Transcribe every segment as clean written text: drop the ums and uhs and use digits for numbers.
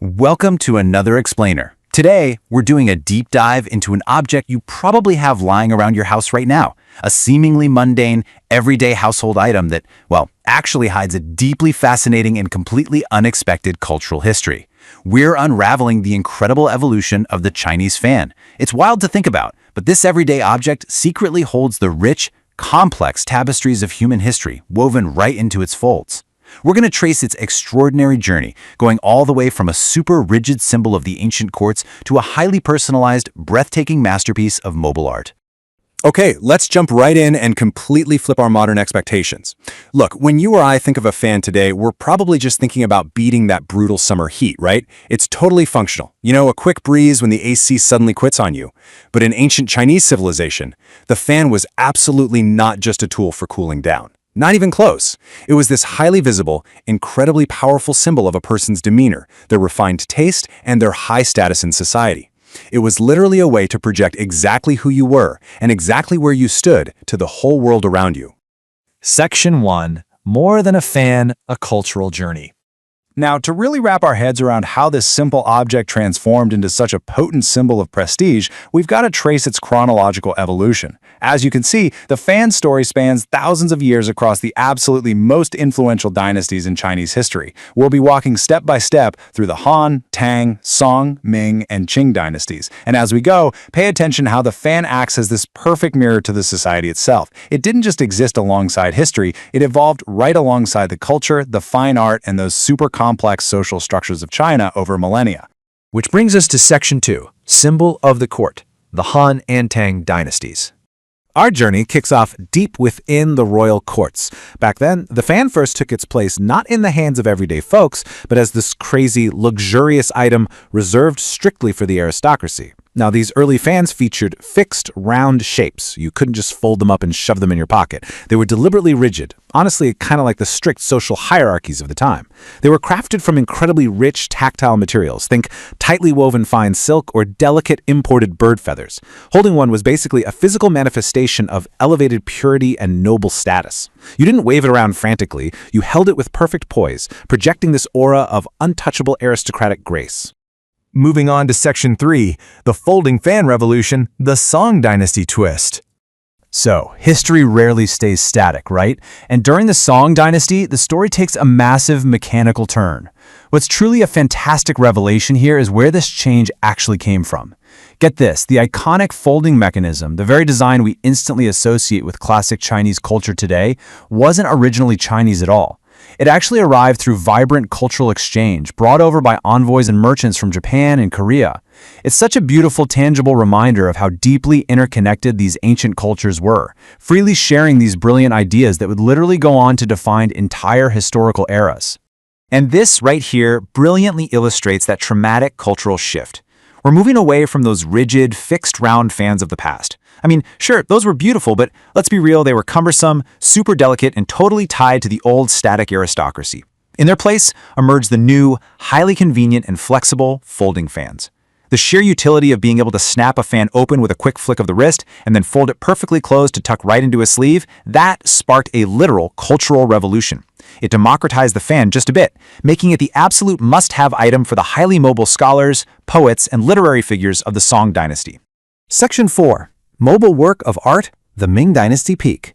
Welcome to another explainer. Today, we're doing a deep dive into an object you probably have lying around your house right now, a seemingly mundane, everyday household item that, well, actually hides a deeply fascinating and completely unexpected cultural history. We're unraveling the incredible evolution of the Chinese fan. It's wild to think about, but this everyday object secretly holds the rich, complex tapestries of human history woven right into its folds. We're going to trace its extraordinary journey, going all the way from a super rigid symbol of the ancient courts to a highly personalized, breathtaking masterpiece of mobile art. Okay, let's jump right in and completely flip our modern expectations. Look, when you or I think of a fan today, we're probably just thinking about beating that brutal summer heat, right? It's totally functional. You know, a quick breeze when the AC suddenly quits on you. But in ancient Chinese civilization, the fan was absolutely not just a tool for cooling down. Not even close. It was this highly visible, incredibly powerful symbol of a person's demeanor, their refined taste, and their high status in society. It was literally a way to project exactly who you were and exactly where you stood to the whole world around you. Section 1. More than a fan, a cultural journey. Now, to really wrap our heads around how this simple object transformed into such a potent symbol of prestige, we've got to trace its chronological evolution. As you can see, the fan story spans thousands of years across the absolutely most influential dynasties in Chinese history. We'll be walking step by step through the Han, Tang, Song, Ming, and Qing dynasties. And as we go, pay attention how the fan acts as this perfect mirror to the society itself. It didn't just exist alongside history, it evolved right alongside the culture, the fine art, and those super complex social structures of China over millennia. Which brings us to Section 2, Symbol of the Court, the Han and Tang dynasties. Our journey kicks off deep within the royal courts. Back then, the fan first took its place not in the hands of everyday folks, but as this crazy, luxurious item reserved strictly for the aristocracy. Now, these early fans featured fixed, round shapes. You couldn't just fold them up and shove them in your pocket. They were deliberately rigid, honestly kind of like the strict social hierarchies of the time. They were crafted from incredibly rich, tactile materials. Think tightly woven fine silk or delicate imported bird feathers. Holding one was basically a physical manifestation of elevated purity and noble status. You didn't wave it around frantically. You held it with perfect poise, projecting this aura of untouchable aristocratic grace. Moving on to Section 3, the folding fan revolution, the Song dynasty twist. So, history rarely stays static, right? And during the Song dynasty, the story takes a massive mechanical turn. What's truly a fantastic revelation here is where this change actually came from. Get this, the iconic folding mechanism, the very design we instantly associate with classic Chinese culture today, wasn't originally Chinese at all. It actually arrived through vibrant cultural exchange, brought over by envoys and merchants from Japan and Korea. It's such a beautiful, tangible reminder of how deeply interconnected these ancient cultures were, freely sharing these brilliant ideas that would literally go on to define entire historical eras. And this right here brilliantly illustrates that traumatic cultural shift. We're moving away from those rigid, fixed round fans of the past. I mean, sure, those were beautiful, but let's be real, they were cumbersome, super delicate, and totally tied to the old static aristocracy. In their place emerged the new, highly convenient and flexible folding fans. The sheer utility of being able to snap a fan open with a quick flick of the wrist and then fold it perfectly closed to tuck right into a sleeve, that sparked a literal cultural revolution. It democratized the fan just a bit, making it the absolute must-have item for the highly mobile scholars, poets, and literary figures of the Song dynasty. Section 4. Mobile work of art, the Ming Dynasty peak.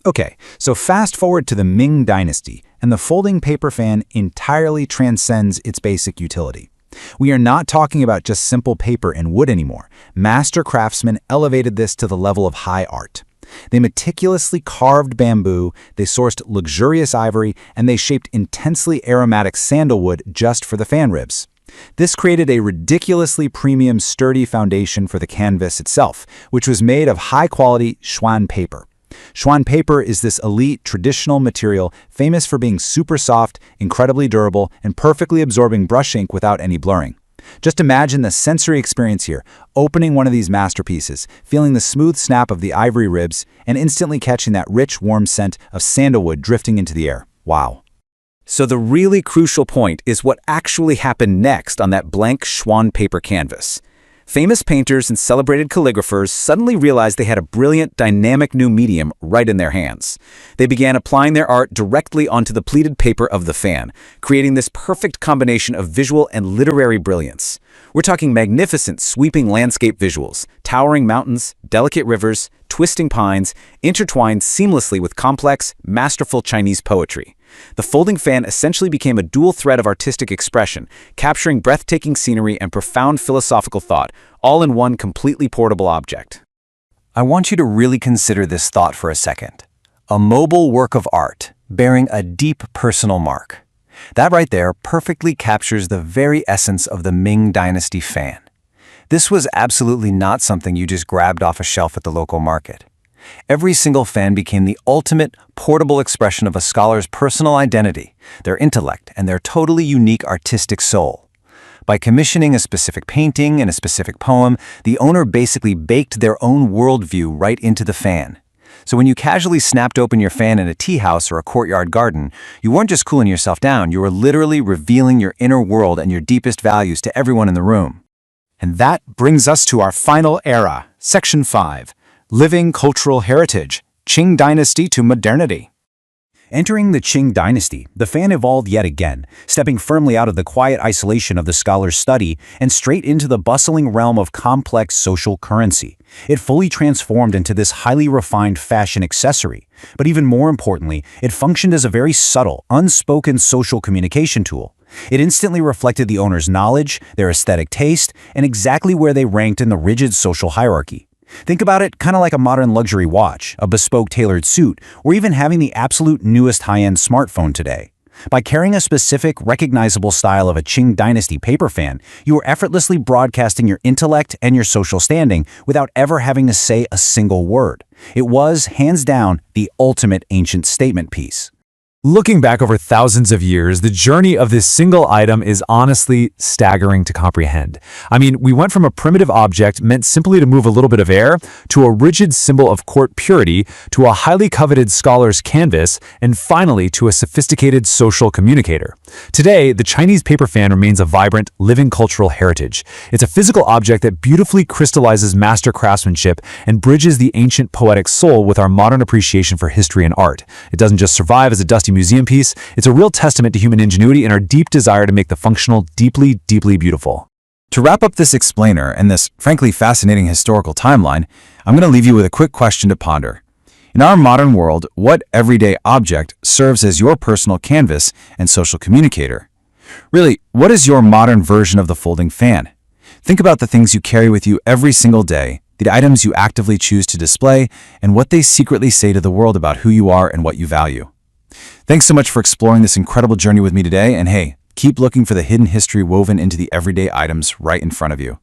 Okay, so fast forward to the Ming Dynasty, and the folding paper fan entirely transcends its basic utility. We are not talking about just simple paper and wood anymore. Master craftsmen elevated this to the level of high art. They meticulously carved bamboo, they sourced luxurious ivory, and they shaped intensely aromatic sandalwood just for the fan ribs. This created a ridiculously premium, sturdy foundation for the canvas itself, which was made of high-quality Xuan paper. Xuan paper is this elite, traditional material famous for being super soft, incredibly durable, and perfectly absorbing brush ink without any blurring. Just imagine the sensory experience here, opening one of these masterpieces, feeling the smooth snap of the ivory ribs, and instantly catching that rich, warm scent of sandalwood drifting into the air. Wow. So the really crucial point is what actually happened next on that blank Xuan paper canvas. Famous painters and celebrated calligraphers suddenly realized they had a brilliant, dynamic new medium right in their hands. They began applying their art directly onto the pleated paper of the fan, creating this perfect combination of visual and literary brilliance. We're talking magnificent, sweeping landscape visuals, towering mountains, delicate rivers, twisting pines, intertwined seamlessly with complex, masterful Chinese poetry. The folding fan essentially became a dual thread of artistic expression, capturing breathtaking scenery and profound philosophical thought, all in one completely portable object. I want you to really consider this thought for a second. A mobile work of art, bearing a deep personal mark. That right there perfectly captures the very essence of the Ming Dynasty fan. This was absolutely not something you just grabbed off a shelf at the local market. Every single fan became the ultimate, portable expression of a scholar's personal identity, their intellect, and their totally unique artistic soul. By commissioning a specific painting and a specific poem, the owner basically baked their own worldview right into the fan. So when you casually snapped open your fan in a tea house or a courtyard garden, you weren't just cooling yourself down, you were literally revealing your inner world and your deepest values to everyone in the room. And that brings us to our final era, Section 5, Living Cultural Heritage, Qing Dynasty to Modernity. Entering the Qing Dynasty, the fan evolved yet again, stepping firmly out of the quiet isolation of the scholar's study and straight into the bustling realm of complex social currency. It fully transformed into this highly refined fashion accessory, but even more importantly, it functioned as a very subtle, unspoken social communication tool. It instantly reflected the owner's knowledge, their aesthetic taste, and exactly where they ranked in the rigid social hierarchy. Think about it kind of like a modern luxury watch, a bespoke tailored suit, or even having the absolute newest high-end smartphone today. By carrying a specific, recognizable style of a Qing Dynasty paper fan, you are effortlessly broadcasting your intellect and your social standing without ever having to say a single word. It was, hands down, the ultimate ancient statement piece. Looking back over thousands of years, the journey of this single item is honestly staggering to comprehend. I mean, we went from a primitive object meant simply to move a little bit of air, to a rigid symbol of court purity, to a highly coveted scholar's canvas, and finally to a sophisticated social communicator. Today, the Chinese paper fan remains a vibrant, living cultural heritage. It's a physical object that beautifully crystallizes master craftsmanship and bridges the ancient poetic soul with our modern appreciation for history and art. It doesn't just survive as a dusty museum piece, it's a real testament to human ingenuity and our deep desire to make the functional deeply, deeply beautiful. To wrap up this explainer and this frankly fascinating historical timeline, I'm going to leave you with a quick question to ponder. In our modern world, what everyday object serves as your personal canvas and social communicator? Really, what is your modern version of the folding fan? Think about the things you carry with you every single day, the items you actively choose to display, and what they secretly say to the world about who you are and what you value. Thanks so much for exploring this incredible journey with me today, and hey, keep looking for the hidden history woven into the everyday items right in front of you.